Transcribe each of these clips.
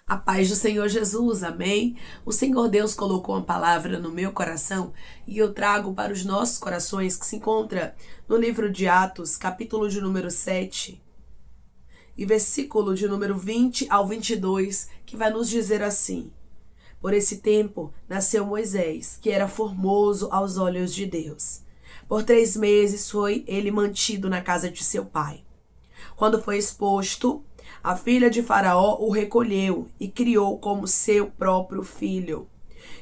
A paz do Senhor Jesus, amém? O Senhor Deus colocou uma palavra no meu coração e eu trago para os nossos corações, que se encontra no livro de Atos, capítulo de número 7 e versículo de número 20 ao 22, que vai nos dizer assim: Por esse tempo nasceu Moisés, que era formoso aos olhos de Deus. Por 3 meses foi ele mantido na casa de seu pai. Quando foi exposto, a filha de Faraó o recolheu e criou como seu próprio filho.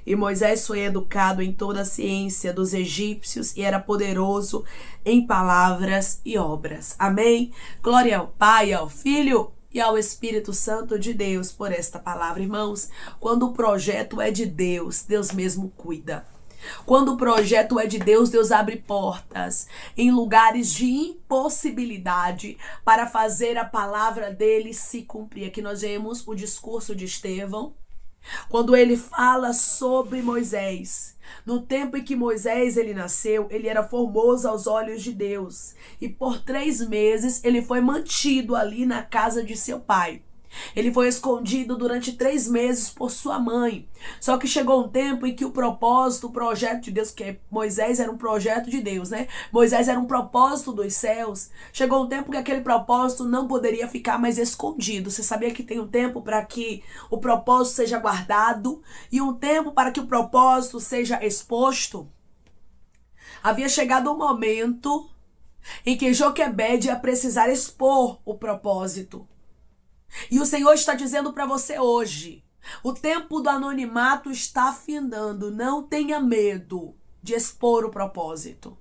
E Moisés foi educado em toda a ciência dos egípcios e era poderoso em palavras e obras. Amém? Glória ao Pai, ao Filho e ao Espírito Santo de Deus por esta palavra, irmãos. Quando o projeto é de Deus, Deus mesmo cuida. Quando o projeto é de Deus, Deus abre portas em lugares de impossibilidade para fazer a palavra dele se cumprir. Aqui nós vemos o discurso de Estevão, quando ele fala sobre Moisés. No tempo em que Moisés ele nasceu, ele era formoso aos olhos de Deus. E por 3 meses ele foi mantido ali na casa de seu pai. Ele foi escondido durante 3 meses por sua mãe. Só que chegou um tempo em que o propósito, o projeto de Deus, porque Moisés era um projeto de Deus, né? Moisés era um propósito dos céus. Chegou um tempo que aquele propósito não poderia ficar mais escondido. Você sabia que tem um tempo para que o propósito seja guardado e um tempo para que o propósito seja exposto? Havia chegado um momento em que Joquebede ia precisar expor o propósito. E o Senhor está dizendo para você hoje: o tempo do anonimato está findando. Não tenha medo de expor o propósito.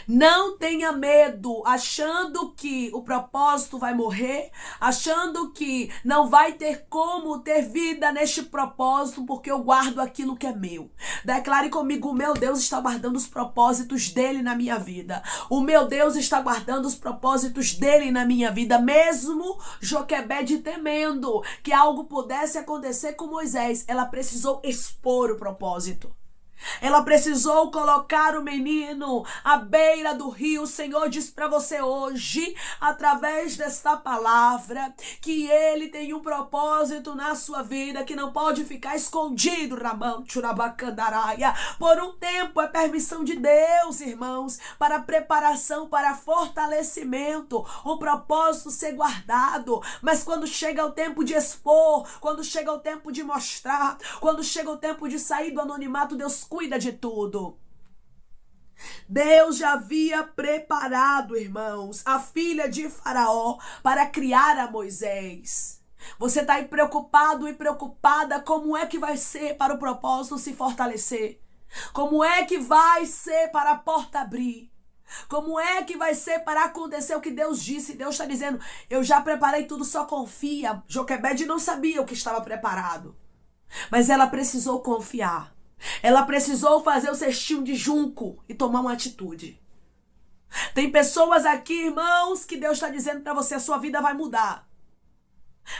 Não tenha medo, achando que o propósito vai morrer, achando que não vai ter como ter vida neste propósito, porque eu guardo aquilo que é meu. Declare comigo: o meu Deus está guardando os propósitos dele na minha vida. O meu Deus está guardando os propósitos dele na minha vida, mesmo Joquebede temendo que algo pudesse acontecer com Moisés. Ela precisou expor o propósito. Ela precisou colocar o menino à beira do rio. O Senhor diz para você hoje, através desta palavra, que ele tem um propósito na sua vida que não pode ficar escondido. Por um tempo é permissão de Deus, irmãos, para preparação, para fortalecimento, o propósito ser guardado. Mas quando chega o tempo de expor, quando chega o tempo de mostrar, quando chega o tempo de sair do anonimato, Deus cuida de tudo. Deus já havia preparado, irmãos, a filha de Faraó para criar a Moisés. Você está aí preocupado e preocupada? Como é que vai ser para o propósito se fortalecer? Como é que vai ser para a porta abrir? Como é que vai ser para acontecer o que Deus disse? Deus está dizendo: eu já preparei tudo, só confia. Joquebede não sabia o que estava preparado, mas ela precisou confiar. Ela precisou fazer o cestinho de junco e tomar uma atitude. Tem pessoas aqui, irmãos, que Deus está dizendo para você: a sua vida vai mudar.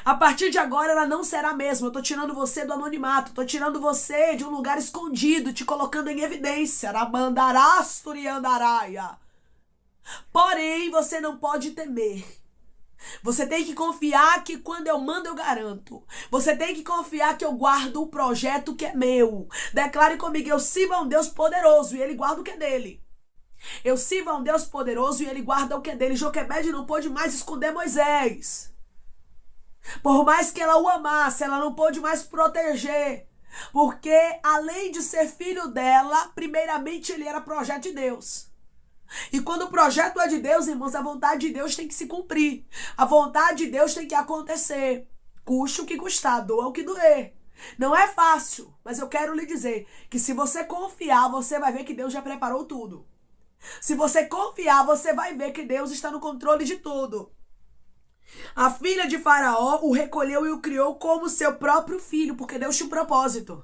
A partir de agora ela não será a mesma. Eu estou tirando você do anonimato. Estou tirando você de um lugar escondido, te colocando em evidência. Porém, você não pode temer. Você tem que confiar que quando eu mando, eu garanto. Você tem que confiar que eu guardo o projeto que é meu. Declare comigo: eu sirvo a um Deus poderoso e ele guarda o que é dele. Eu sirvo a um Deus poderoso e ele guarda o que é dele. Joquebede não pôde mais esconder Moisés. Por mais que ela o amasse, ela não pôde mais proteger. Porque além de ser filho dela, primeiramente ele era projeto de Deus. E quando o projeto é de Deus, irmãos, a vontade de Deus tem que se cumprir. A vontade de Deus tem que acontecer. Custe o que custar, doa o que doer. Não é fácil, mas eu quero lhe dizer que se você confiar, você vai ver que Deus já preparou tudo. Se você confiar, você vai ver que Deus está no controle de tudo. A filha de Faraó o recolheu e o criou como seu próprio filho, porque Deus tinha um propósito.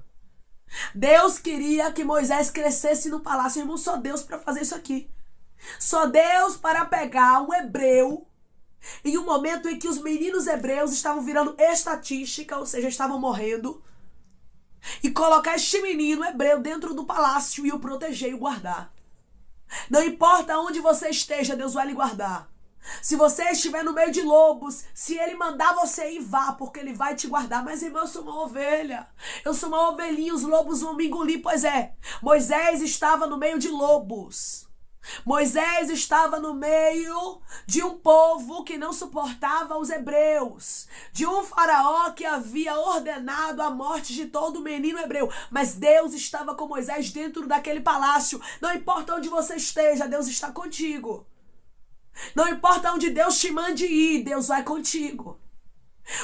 Deus queria que Moisés crescesse no palácio. Irmão, só Deus para fazer isso aqui. Só Deus para pegar um hebreu em um momento em que os meninos hebreus estavam virando estatística, ou seja, estavam morrendo, e colocar este menino hebreu dentro do palácio e o proteger e o guardar. Não importa onde você esteja, Deus vai lhe guardar. Se você estiver no meio de lobos, se ele mandar você ir, vá, porque ele vai te guardar. Mas, irmão, eu sou uma ovelha. Eu sou uma ovelhinha, os lobos vão me engolir. Pois é, Moisés estava no meio de lobos. Moisés estava no meio de um povo que não suportava os hebreus, de um faraó que havia ordenado a morte de todo menino hebreu. Mas Deus estava com Moisés dentro daquele palácio. Não importa onde você esteja, Deus está contigo. Não importa onde Deus te mande ir, Deus vai contigo.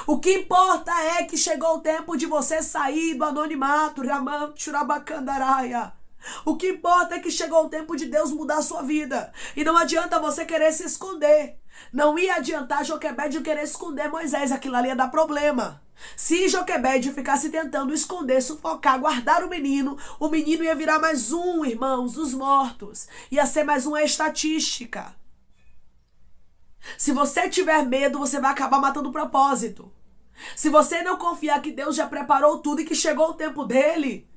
O que importa é que chegou o tempo de você sair do anonimato. O que importa é que chegou o tempo de Deus mudar a sua vida. E não adianta você querer se esconder. Não ia adiantar Joquebede querer esconder Moisés. Aquilo ali ia dar problema. Se Joquebede ficasse tentando esconder, sufocar, guardar o menino ia virar mais um, irmãos, dos mortos. Ia ser mais uma estatística. Se você tiver medo, você vai acabar matando o propósito. Se você não confiar que Deus já preparou tudo e que chegou o tempo dele,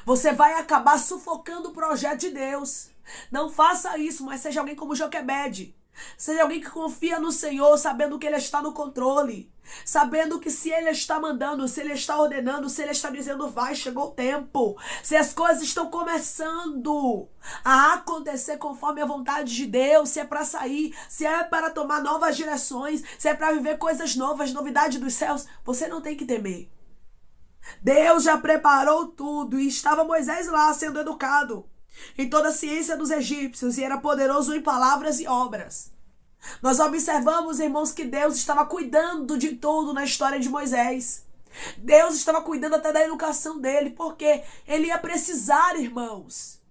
você vai acabar sufocando o projeto de Deus. Não faça isso, mas seja alguém como Joquebede. Seja alguém que confia no Senhor, sabendo que Ele está no controle. Sabendo que se Ele está mandando, se Ele está ordenando, se Ele está dizendo vai, chegou o tempo. Se as coisas estão começando a acontecer conforme a vontade de Deus, se é para sair, se é para tomar novas direções, se é para viver coisas novas, novidade dos céus, você não tem que temer. Deus já preparou tudo e estava Moisés lá sendo educado em toda a ciência dos egípcios e era poderoso em palavras e obras. Nós observamos, irmãos, que Deus estava cuidando de tudo na história de Moisés. Deus estava cuidando até da educação dele, porque ele ia precisar, irmãos,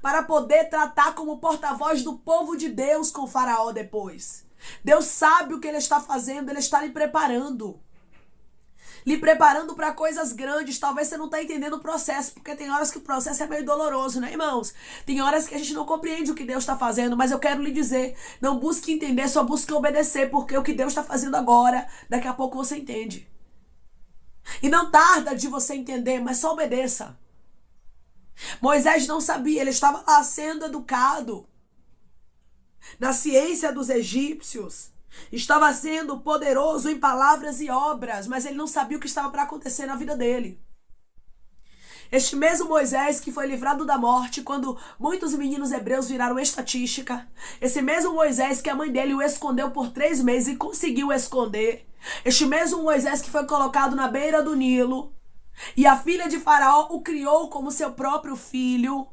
para poder tratar como porta-voz do povo de Deus com o faraó depois. Deus sabe o que ele está fazendo, ele está lhe preparando para coisas grandes. Talvez você não está entendendo o processo, porque tem horas que o processo é meio doloroso, né, irmãos? Tem horas que a gente não compreende o que Deus está fazendo, mas eu quero lhe dizer, não busque entender, só busque obedecer, porque o que Deus está fazendo agora, daqui a pouco você entende. E não tarda de você entender, mas só obedeça. Moisés não sabia, ele estava lá sendo educado na ciência dos egípcios. Estava sendo poderoso em palavras e obras, mas ele não sabia o que estava para acontecer na vida dele. Este mesmo Moisés que foi livrado da morte quando muitos meninos hebreus viraram estatística. Esse mesmo Moisés que a mãe dele o escondeu por 3 meses e conseguiu esconder. Este mesmo Moisés que foi colocado na beira do Nilo e a filha de Faraó o criou como seu próprio filho.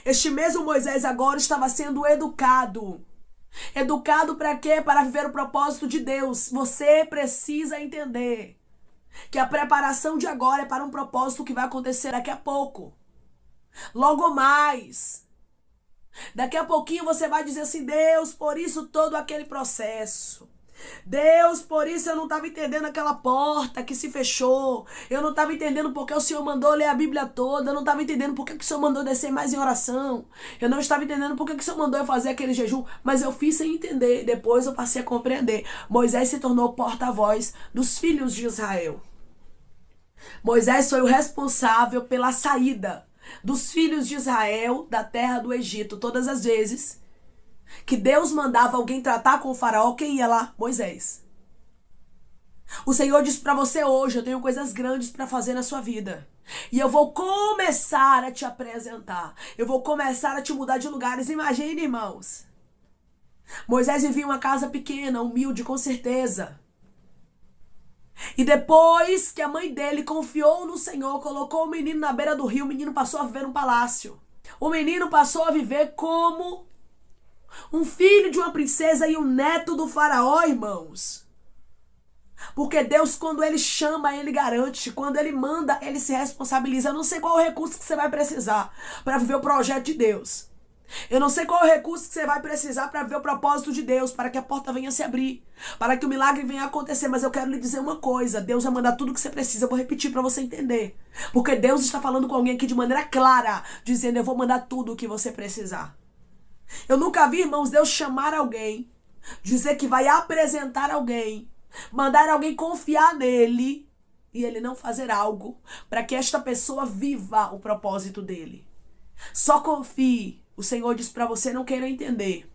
Este mesmo Moisés agora estava sendo educado. Educado para quê? Para viver o propósito de Deus. Você precisa entender que a preparação de agora é para um propósito que vai acontecer daqui a pouco. Logo mais. Daqui a pouquinho você vai dizer assim, Deus, por isso todo aquele processo. Deus, por isso eu não estava entendendo aquela porta que se fechou. Eu não estava entendendo porque o Senhor mandou ler a Bíblia toda. Eu não estava entendendo porque o Senhor mandou descer mais em oração. Eu não estava entendendo porque o Senhor mandou eu fazer aquele jejum. Mas eu fiz sem entender. Depois eu passei a compreender. Moisés se tornou porta-voz dos filhos de Israel. Moisés foi o responsável pela saída dos filhos de Israel da terra do Egito. Todas as vezes que Deus mandava alguém tratar com o faraó, quem ia lá? Moisés. O Senhor disse para você hoje, eu tenho coisas grandes para fazer na sua vida. E eu vou começar a te apresentar. Eu vou começar a te mudar de lugares. Imagine, irmãos. Moisés vivia em uma casa pequena, humilde, com certeza. E depois que a mãe dele confiou no Senhor, colocou o menino na beira do rio, o menino passou a viver num palácio. O menino passou a viver como um filho de uma princesa e um neto do faraó, irmãos. Porque Deus, quando Ele chama, Ele garante. Quando Ele manda, Ele se responsabiliza. Eu não sei qual é o recurso que você vai precisar para viver o projeto de Deus. Eu não sei qual é o recurso que você vai precisar para viver o propósito de Deus, para que a porta venha se abrir, para que o milagre venha acontecer. Mas eu quero lhe dizer uma coisa, Deus vai mandar tudo o que você precisa. Eu vou repetir para você entender. Porque Deus está falando com alguém aqui de maneira clara, dizendo, eu vou mandar tudo o que você precisar. Eu nunca vi, irmãos, Deus chamar alguém, dizer que vai apresentar alguém, mandar alguém confiar nele e ele não fazer algo para que esta pessoa viva o propósito dele. Só confie. O Senhor diz para você não querer entender.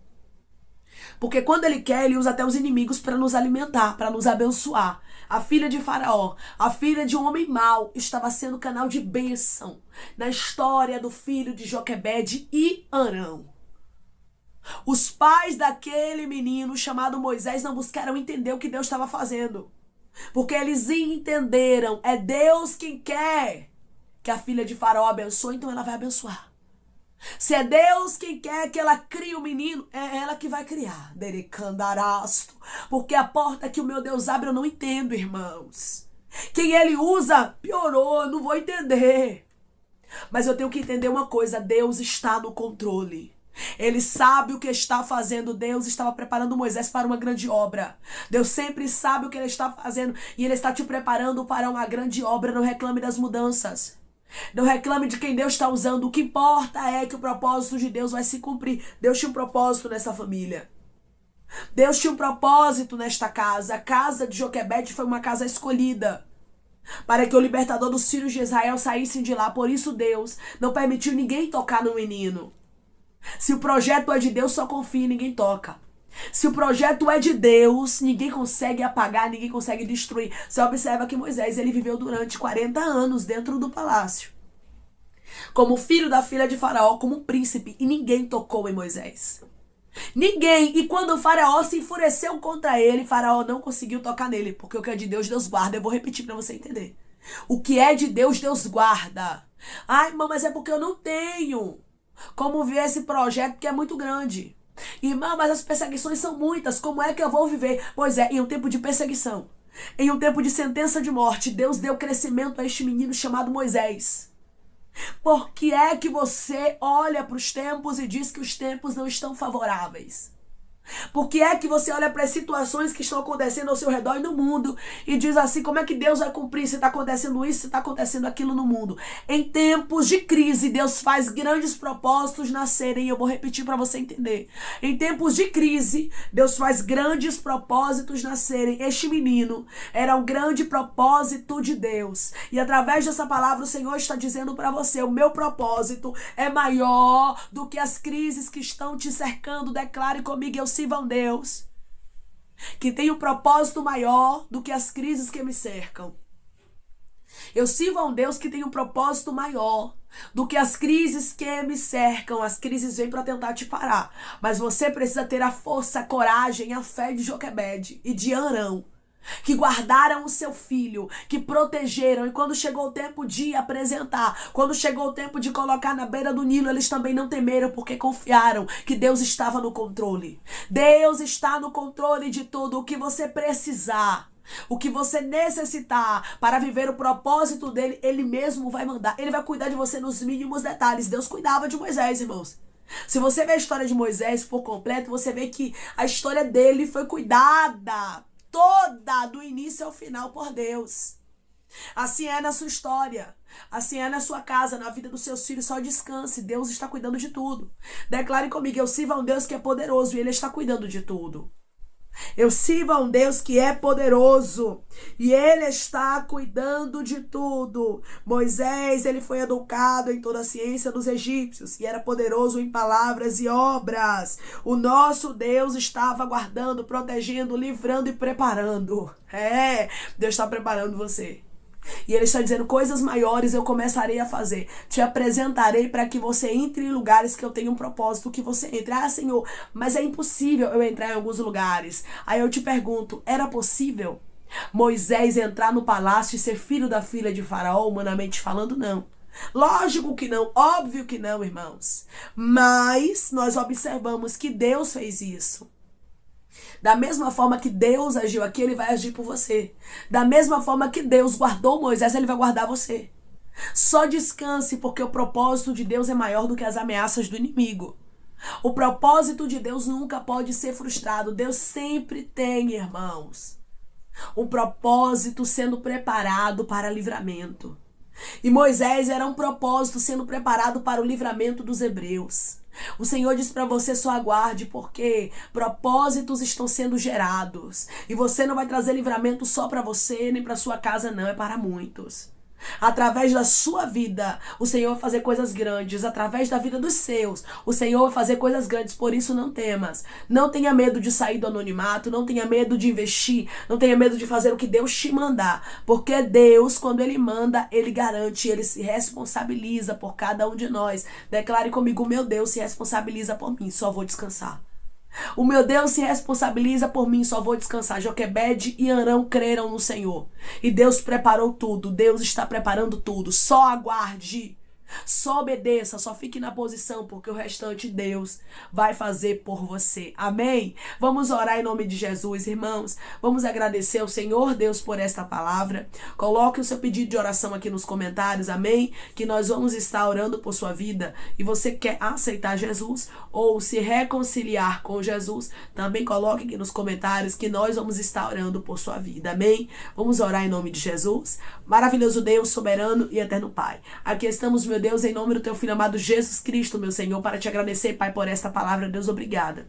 Porque quando ele quer, ele usa até os inimigos para nos alimentar, para nos abençoar. A filha de Faraó, a filha de um homem mau, estava sendo canal de bênção na história do filho de Joquebede e Arão. Os pais daquele menino chamado Moisés não buscaram entender o que Deus estava fazendo. Porque eles entenderam, é Deus quem quer que a filha de Faraó abençoe, então ela vai abençoar. Se é Deus quem quer que ela crie o menino, é ela que vai criar. Dericandarasto. Porque a porta que o meu Deus abre eu não entendo, irmãos. Quem ele usa, piorou, eu não vou entender. Mas eu tenho que entender uma coisa, Deus está no controle. Ele sabe o que está fazendo. Deus estava preparando Moisés para uma grande obra. Deus sempre sabe o que ele está fazendo e ele está te preparando para uma grande obra. Não reclame das mudanças. Não reclame de quem Deus está usando. O que importa é que o propósito de Deus vai se cumprir. Deus tinha um propósito nessa família. Deus tinha um propósito nesta casa. A casa de Joquebede foi uma casa escolhida para que o libertador dos filhos de Israel saísse de lá. Por isso Deus não permitiu ninguém tocar no menino. Se o projeto é de Deus, só confia e ninguém toca. Se o projeto é de Deus, ninguém consegue apagar, ninguém consegue destruir. Você observa que Moisés, ele viveu durante 40 anos dentro do palácio. Como filho da filha de Faraó, como um príncipe. E ninguém tocou em Moisés. Ninguém. E quando o Faraó se enfureceu contra ele, Faraó não conseguiu tocar nele. Porque o que é de Deus, Deus guarda. Eu vou repetir para você entender. O que é de Deus, Deus guarda. Ai, irmão, mas é porque eu não tenho como ver esse projeto que é muito grande. Irmão, mas as perseguições são muitas. Como é que eu vou viver? Pois é, em um tempo de perseguição, em um tempo de sentença de morte, Deus deu crescimento a este menino chamado Moisés. Por que é que você olha para os tempos e diz que os tempos não estão favoráveis? Por que é que você olha para as situações que estão acontecendo ao seu redor e no mundo e diz assim, como é que Deus vai cumprir se está acontecendo isso, se está acontecendo aquilo no mundo? Em tempos de crise, Deus faz grandes propósitos nascerem. Eu vou repetir para você entender. Em tempos de crise, Deus faz grandes propósitos nascerem. Este menino era um grande propósito de Deus. E através dessa palavra, o Senhor está dizendo para você, o meu propósito é maior do que as crises que estão te cercando. Declare comigo, eu sirvo a um Deus que tem um propósito maior do que as crises que me cercam. Eu sirvo a um Deus que tem um propósito maior do que as crises que me cercam. As crises vêm para tentar te parar, mas você precisa ter a força, a coragem, a fé de Joquebede e de Arão, que guardaram o seu filho, que protegeram. E quando chegou o tempo de apresentar, quando chegou o tempo de colocar na beira do Nilo, eles também não temeram, porque confiaram que Deus estava no controle. Deus está no controle de tudo. O que você precisar, o que você necessitar para viver o propósito dele, ele mesmo vai mandar. Ele vai cuidar de você nos mínimos detalhes. Deus cuidava de Moisés, irmãos. Se você vê a história de Moisés por completo, você vê que a história dele foi cuidada toda, do início ao final, por Deus. Assim é na sua história, assim é na sua casa, na vida dos seus filhos. Só descanse, Deus está cuidando de tudo. Declare comigo, eu sirvo a um Deus que é poderoso e Ele está cuidando de tudo. Eu sirvo a um Deus que é poderoso e Ele está cuidando de tudo. Moisés, ele foi educado em toda a ciência dos egípcios e era poderoso em palavras e obras. O nosso Deus estava guardando, protegendo, livrando e preparando. Deus está preparando você. E Ele está dizendo, coisas maiores eu começarei a fazer. Te apresentarei para que você entre em lugares que eu tenho um propósito que você entre. Ah, Senhor, mas é impossível eu entrar em alguns lugares. Aí eu te pergunto, era possível Moisés entrar no palácio e ser filho da filha de Faraó, humanamente falando? Não. Lógico que não, óbvio que não, irmãos. Mas nós observamos que Deus fez isso. Da mesma forma que Deus agiu aqui, Ele vai agir por você. Da mesma forma que Deus guardou Moisés, Ele vai guardar você. Só descanse, porque o propósito de Deus é maior do que as ameaças do inimigo. O propósito de Deus nunca pode ser frustrado. Deus sempre tem, irmãos, um propósito sendo preparado para livramento. E Moisés era um propósito sendo preparado para o livramento dos hebreus. O Senhor diz para você, só aguarde, porque propósitos estão sendo gerados. E você não vai trazer livramento só para você, nem para sua casa, não. É para muitos. Através da sua vida, o Senhor vai fazer coisas grandes. Através da vida dos seus, o Senhor vai fazer coisas grandes. Por isso, não temas. Não tenha medo de sair do anonimato. Não tenha medo de investir. Não tenha medo de fazer o que Deus te mandar. Porque Deus, quando Ele manda, Ele garante. Ele se responsabiliza por cada um de nós. Declare comigo: meu Deus se responsabiliza por mim. Só vou descansar. O meu Deus se responsabiliza por mim, só vou descansar. Joquebede e Arão creram no Senhor. E Deus preparou tudo. Deus está preparando tudo. Só aguarde. Só obedeça, só fique na posição, porque o restante Deus vai fazer por você. Amém? Vamos orar em nome de Jesus, irmãos. Vamos agradecer ao Senhor Deus por esta palavra. Coloque o seu pedido de oração aqui nos comentários, amém? Que nós vamos estar orando por sua vida. E você quer aceitar Jesus ou se reconciliar com Jesus, também coloque aqui nos comentários que nós vamos estar orando por sua vida, amém? Vamos orar em nome de Jesus. Maravilhoso Deus, soberano e eterno Pai. Aqui estamos, meu Deus, em nome do teu Filho amado Jesus Cristo, meu Senhor, para te agradecer, Pai, por esta palavra. Deus, obrigada.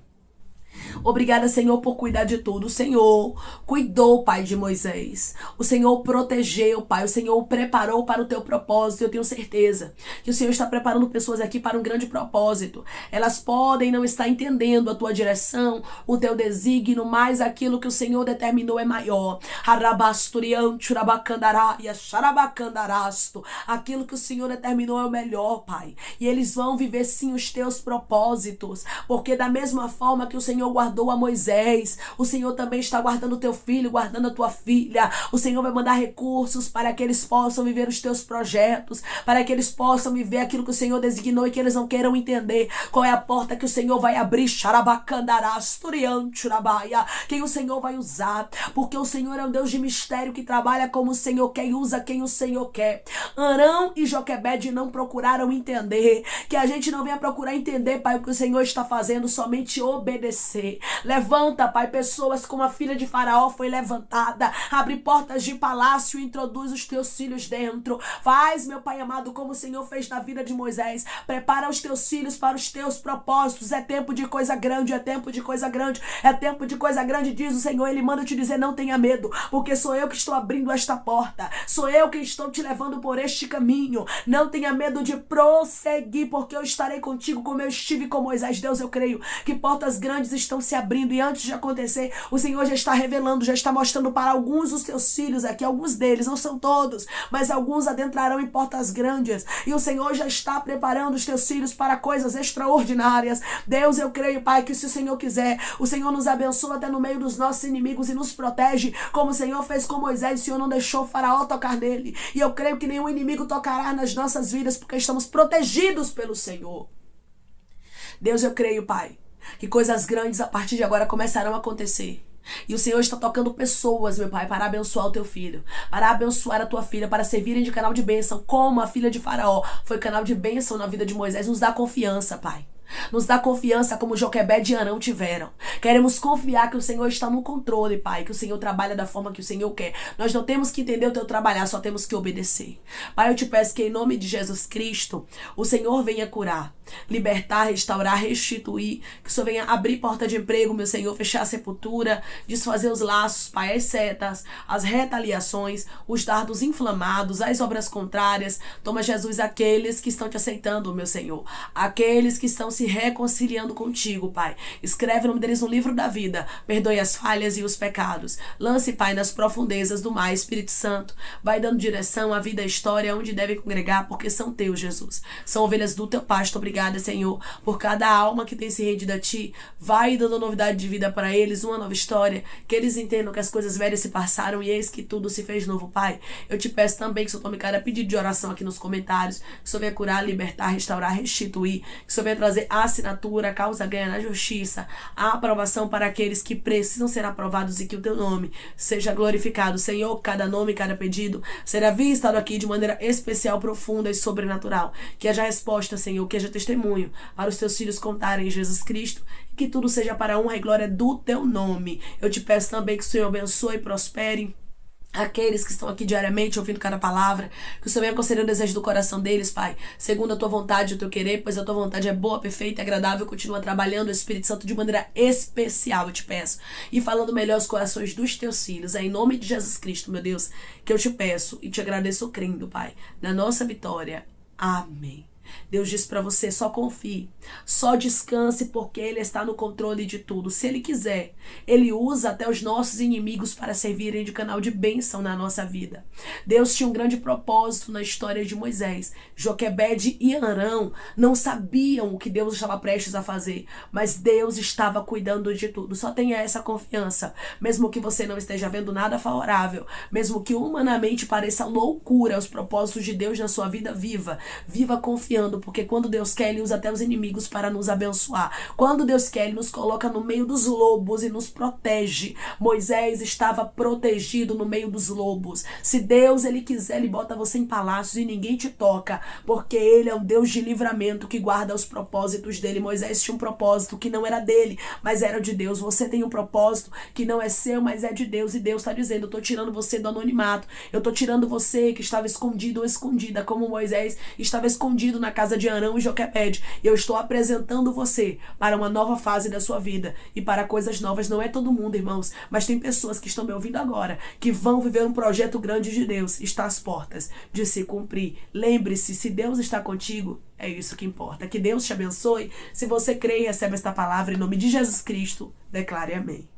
Obrigada, Senhor, por cuidar de tudo. O Senhor cuidou, Pai, de Moisés. O Senhor protegeu, Pai. O Senhor o preparou para o teu propósito. Eu tenho certeza que o Senhor está preparando pessoas aqui para um grande propósito. Elas podem não estar entendendo a tua direção, o teu desígnio, mas aquilo que o Senhor determinou é maior. Aquilo que o Senhor determinou é o melhor, Pai. E eles vão viver sim os teus propósitos, porque da mesma forma que o Senhor guardou a Moisés, o Senhor também está guardando o teu filho, guardando a tua filha. O Senhor vai mandar recursos para que eles possam viver os teus projetos, para que eles possam viver aquilo que o Senhor designou e que eles não queiram entender qual é a porta que o Senhor vai abrir, quem o Senhor vai usar, porque o Senhor é um Deus de mistério que trabalha como o Senhor quer e usa quem o Senhor quer. Arão e Joquebede não procuraram entender, que a gente não venha procurar entender, Pai, o que o Senhor está fazendo, somente obedecer. Levanta, Pai, pessoas como a filha de Faraó foi levantada. Abre portas de palácio e introduz os teus filhos dentro. Faz, meu Pai amado, como o Senhor fez na vida de Moisés. Prepara os teus filhos para os teus propósitos. É tempo de coisa grande, é tempo de coisa grande, é tempo de coisa grande, diz o Senhor. Ele manda te dizer: não tenha medo, porque sou eu que estou abrindo esta porta. Sou eu que estou te levando por este caminho. Não tenha medo de prosseguir, porque eu estarei contigo como eu estive com Moisés. Deus, eu creio que portas grandes estão se abrindo e antes de acontecer, o Senhor já está revelando, já está mostrando para alguns dos teus filhos aqui, alguns deles, não são todos, mas alguns adentrarão em portas grandes e o Senhor já está preparando os teus filhos para coisas extraordinárias. Deus, eu creio, Pai, que se o Senhor quiser, o Senhor nos abençoa até no meio dos nossos inimigos e nos protege, como o Senhor fez com Moisés. O Senhor não deixou o Faraó tocar nele, e eu creio que nenhum inimigo tocará nas nossas vidas, porque estamos protegidos pelo Senhor. Deus, eu creio, Pai, que coisas grandes a partir de agora começarão a acontecer. E o Senhor está tocando pessoas, meu Pai, para abençoar o teu filho, para abençoar a tua filha, para servirem de canal de bênção, como a filha de Faraó foi canal de bênção na vida de Moisés. Nos dá confiança, Pai. Nos dá confiança como Joquebede e Arão tiveram. Queremos confiar que o Senhor está no controle, Pai, que o Senhor trabalha da forma que o Senhor quer. Nós não temos que entender o teu trabalhar, só temos que obedecer. Pai, eu te peço que em nome de Jesus Cristo, o Senhor venha curar, libertar, restaurar, restituir, que o Senhor venha abrir porta de emprego, meu Senhor, fechar a sepultura, desfazer os laços, Pai, as setas, as retaliações, os dardos inflamados, as obras contrárias. Toma, Jesus, aqueles que estão te aceitando, meu Senhor, aqueles que estão se reconciliando contigo, Pai. Escreve o nome deles no livro da vida. Perdoe as falhas e os pecados. Lance, Pai, nas profundezas do mar. Espírito Santo, vai dando direção à vida, à história, onde devem congregar, porque são teus, Jesus. São ovelhas do teu pasto. Obrigada, Senhor, por cada alma que tem se rendido a ti. Vai dando novidade de vida para eles, uma nova história, que eles entendam que as coisas velhas se passaram e eis que tudo se fez novo, Pai. Eu te peço também que o Senhor tome cada pedido de oração aqui nos comentários, que o Senhor venha curar, libertar, restaurar, restituir, que o Senhor venha trazer a assinatura, a causa ganha na justiça, a aprovação para aqueles que precisam ser aprovados e que o teu nome seja glorificado. Senhor, cada nome, cada pedido será visitado aqui de maneira especial, profunda e sobrenatural. Que haja resposta, Senhor, que haja testemunho para os teus filhos contarem Jesus Cristo, e que tudo seja para a honra e glória do teu nome. Eu te peço também que o Senhor abençoe e prospere Aqueles que estão aqui diariamente ouvindo cada palavra, que o Senhor venha conceder o desejo do coração deles, Pai, segundo a tua vontade e o teu querer, pois a tua vontade é boa, perfeita e agradável. Continua trabalhando o Espírito Santo de maneira especial, eu te peço, e falando melhor os corações dos teus filhos. É em nome de Jesus Cristo, meu Deus, que eu te peço e te agradeço crendo, Pai, na nossa vitória. Amém. Deus diz para você, só confie, só descanse, porque Ele está no controle de tudo. Se Ele quiser, Ele usa até os nossos inimigos para servirem de canal de bênção na nossa vida. Deus tinha um grande propósito na história de Moisés. Joquebede e Arão não sabiam o que Deus estava prestes a fazer, mas Deus estava cuidando de tudo. Só tenha essa confiança, mesmo que você não esteja vendo nada favorável, mesmo que humanamente pareça loucura os propósitos de Deus na sua vida, viva confiando, porque quando Deus quer, Ele usa até os inimigos para nos abençoar. Quando Deus quer, Ele nos coloca no meio dos lobos e nos protege. Moisés estava protegido no meio dos lobos. Se Deus, Ele quiser, Ele bota você em palácios e ninguém te toca, porque Ele é um Deus de livramento que guarda os propósitos dele. Moisés tinha um propósito que não era dele, mas era de Deus. Você tem um propósito que não é seu, mas é de Deus, e Deus está dizendo, eu tô tirando você do anonimato, eu tô tirando você que estava escondido ou escondida, como Moisés estava escondido na casa de Arão e Joquebede. Eu estou apresentando você para uma nova fase da sua vida e para coisas novas. Não é todo mundo, irmãos, mas tem pessoas que estão me ouvindo agora que vão viver um projeto grande de Deus. Está às portas de se cumprir. Lembre-se, se Deus está contigo, é isso que importa. Que Deus te abençoe. Se você crê e recebe esta palavra em nome de Jesus Cristo, declare amém.